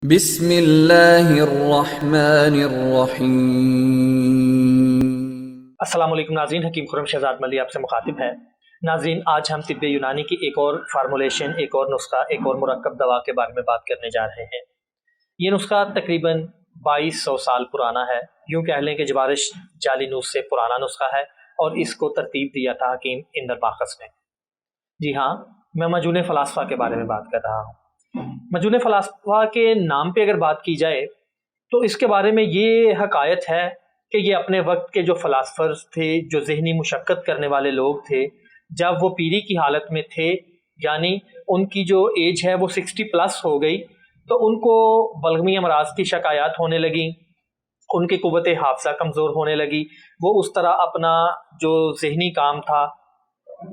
بسم اللہ الرحمن الرحیم۔ السلام علیکم ناظرین، حکیم خرم شہزاد ملی آپ سے مخاطب ہے۔ ناظرین، آج ہم طب یونانی کی ایک اور فارمولیشن، ایک اور نسخہ، ایک اور مرکب دوا کے بارے میں بات کرنے جا رہے ہیں۔ یہ نسخہ تقریباً 2200 سال پرانا ہے، یوں کہہ لیں کہ جوارش جالینوس سے پرانا نسخہ ہے، اور اس کو ترتیب دیا تھا حکیم اندرماخس نے۔ جی ہاں، میں مجنون فلاسفہ کے بارے میں بات کر رہا ہوں۔ مجنون فلاسفہ کے نام پہ اگر بات کی جائے تو اس کے بارے میں یہ حکایت ہے کہ یہ اپنے وقت کے جو فلاسفرز تھے، جو ذہنی مشقت کرنے والے لوگ تھے، جب وہ پیری کی حالت میں تھے، یعنی ان کی جو ایج ہے وہ 60+ ہو گئی، تو ان کو بلغمی امراض کی شکایات ہونے لگیں، ان کی قوت حافظہ کمزور ہونے لگی، وہ اس طرح اپنا جو ذہنی کام تھا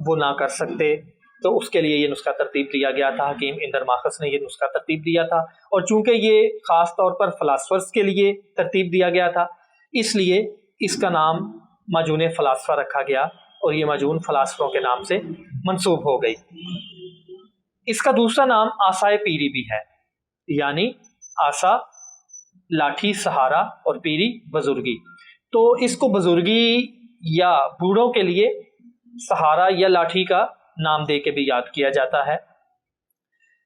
وہ نہ کر سکتے، تو اس کے لیے یہ نسخہ ترتیب دیا گیا تھا۔ حکیم اندرماخس نے یہ نسخہ ترتیب دیا تھا، اور چونکہ یہ خاص طور پر فلاسفرز کے لیے ترتیب دیا گیا تھا، اس لیے اس کا نام مجنون فلاسفہ رکھا گیا، اور یہ مجنون فلاسفوں کے نام سے منسوب ہو گئی۔ اس کا دوسرا نام آسائے پیری بھی ہے، یعنی آسا لاٹھی سہارا اور پیری بزرگی، تو اس کو بزرگی یا بوڑھوں کے لیے سہارا یا لاٹھی کا نام دے کے بھی یاد کیا جاتا ہے۔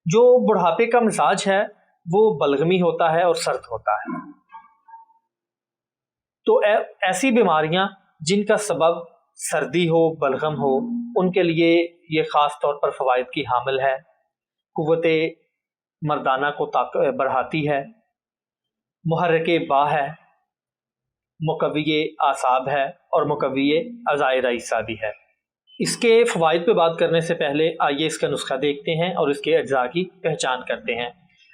جو بڑھاپے کا مزاج ہے وہ بلغمی ہوتا ہے اور سرد ہوتا ہے، تو ایسی بیماریاں جن کا سبب سردی ہو، بلغم ہو، ان کے لیے یہ خاص طور پر فوائد کی حامل ہے۔ قوت مردانہ کو بڑھاتی ہے، محرک با ہے، مقوی اعصاب ہے، اور مقوی اعضائے رئیسہ بھی ہے۔ اس کے فوائد پہ بات کرنے سے پہلے آئیے اس کا نسخہ دیکھتے ہیں اور اس کے اجزاء کی پہچان کرتے ہیں۔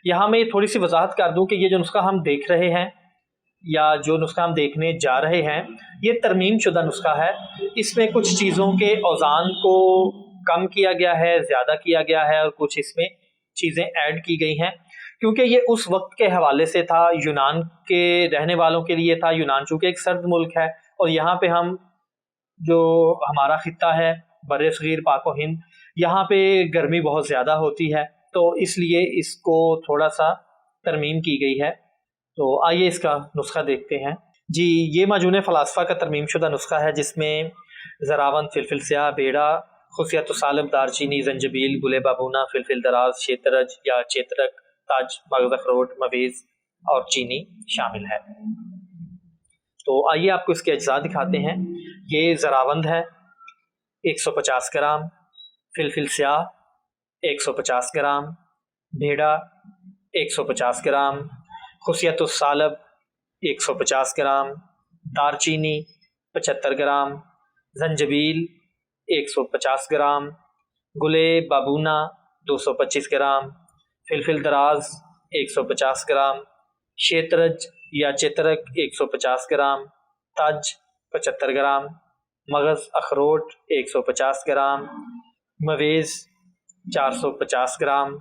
یہاں میں تھوڑی سی وضاحت کر دوں کہ یہ جو نسخہ ہم دیکھ رہے ہیں یا جو نسخہ ہم دیکھنے جا رہے ہیں، یہ ترمیم شدہ نسخہ ہے۔ اس میں کچھ چیزوں کے اوزان کو کم کیا گیا ہے، زیادہ کیا گیا ہے، اور کچھ اس میں چیزیں ایڈ کی گئی ہیں، کیونکہ یہ اس وقت کے حوالے سے تھا، یونان کے رہنے والوں کے لیے تھا۔ یونان چونکہ ایک سرد ملک ہے، اور یہاں پہ ہم جو ہمارا خطہ ہے بر صغیر پاک و ہند، یہاں پہ گرمی بہت زیادہ ہوتی ہے، تو اس لیے اس کو تھوڑا سا ترمیم کی گئی ہے۔ تو آئیے اس کا نسخہ دیکھتے ہیں۔ جی، یہ مجنون فلاسفہ کا ترمیم شدہ نسخہ ہے، جس میں زراون، فلفل سیاہ، بیڑا، خصیت السالب، دار چینی، زنجبیل، گل بابونا، فلفل دراز، شیترج یا چیترک، تاج، مغز اخروٹ، مویز اور چینی شامل ہے۔ تو آئیے آپ کو اس کے اجزاء دکھاتے ہیں۔ یہ زراوند ہے 150 گرام، فلفل سیاہ 150 گرام، بھیڑا 150 گرام، خصیت السالب 150 گرام، دار چینی 75 گرام، زنجبیل 150 گرام، گلے بابونا 225 گرام، فلفل دراز 150 گرام، شیترج یا چترک 150 گرام، تج 75 گرام، مغز اخروٹ 150 گرام، مویز 450 گرام،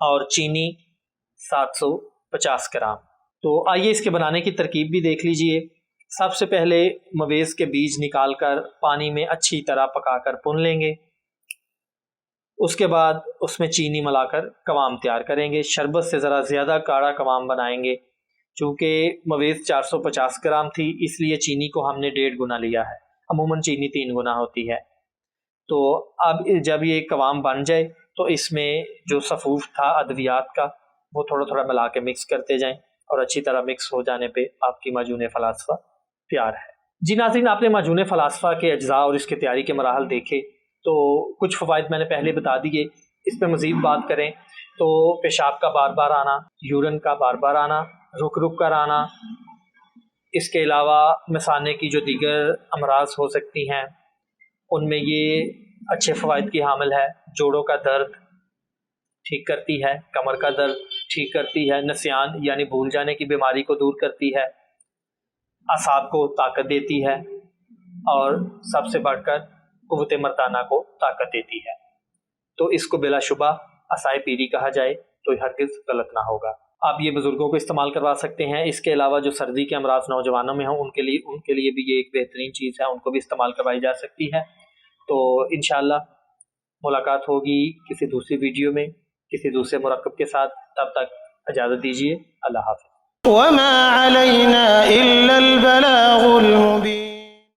اور چینی 750 گرام۔ تو آئیے اس کے بنانے کی ترکیب بھی دیکھ لیجئے۔ سب سے پہلے مویز کے بیج نکال کر پانی میں اچھی طرح پکا کر بھون لیں گے، اس کے بعد اس میں چینی ملا کر قوام تیار کریں گے۔ شربت سے ذرا زیادہ گاڑھا قوام بنائیں گے، چونکہ مویز 450 گرام تھی، اس لیے چینی کو ہم نے 1.5 گنا لیا ہے، عموماً چینی 3 گنا ہوتی ہے۔ تو اب جب یہ قوام بن جائے تو اس میں جو صفوف تھا ادویات کا وہ تھوڑا تھوڑا ملا کے مکس کرتے جائیں، اور اچھی طرح مکس ہو جانے پہ آپ کی مجنون فلاسفہ تیار ہے۔ جی ناظرین، آپ نے مجنون فلاسفہ کے اجزاء اور اس کی تیاری کے مراحل دیکھے، تو کچھ فوائد میں نے پہلے بتا دیے۔ اس پہ مزید بات کریں تو پیشاب کا بار بار آنا، یورین کا بار بار آنا، رک رک کر آنا، اس کے علاوہ مثانے کی جو دیگر امراض ہو سکتی ہیں ان میں یہ اچھے فوائد کی حامل ہے۔ جوڑوں کا درد ٹھیک کرتی ہے، کمر کا درد ٹھیک کرتی ہے، نسیان یعنی بھول جانے کی بیماری کو دور کرتی ہے، اعصاب کو طاقت دیتی ہے، اور سب سے بڑھ کر قوت مردانہ کو طاقت دیتی ہے۔ تو اس کو بلا شبہ آسائے پیری کہا جائے تو ہرگز غلط نہ ہوگا۔ آپ یہ بزرگوں کو استعمال کروا سکتے ہیں۔ اس کے علاوہ جو سردی کے امراض نوجوانوں میں ہوں ان کے لیے بھی یہ ایک بہترین چیز ہے، ان کو بھی استعمال کروائی جا سکتی ہے۔ تو انشاءاللہ ملاقات ہوگی کسی دوسری ویڈیو میں کسی دوسرے مرکب کے ساتھ، تب تک اجازت دیجیے، اللہ حافظ۔ وما علينا إلا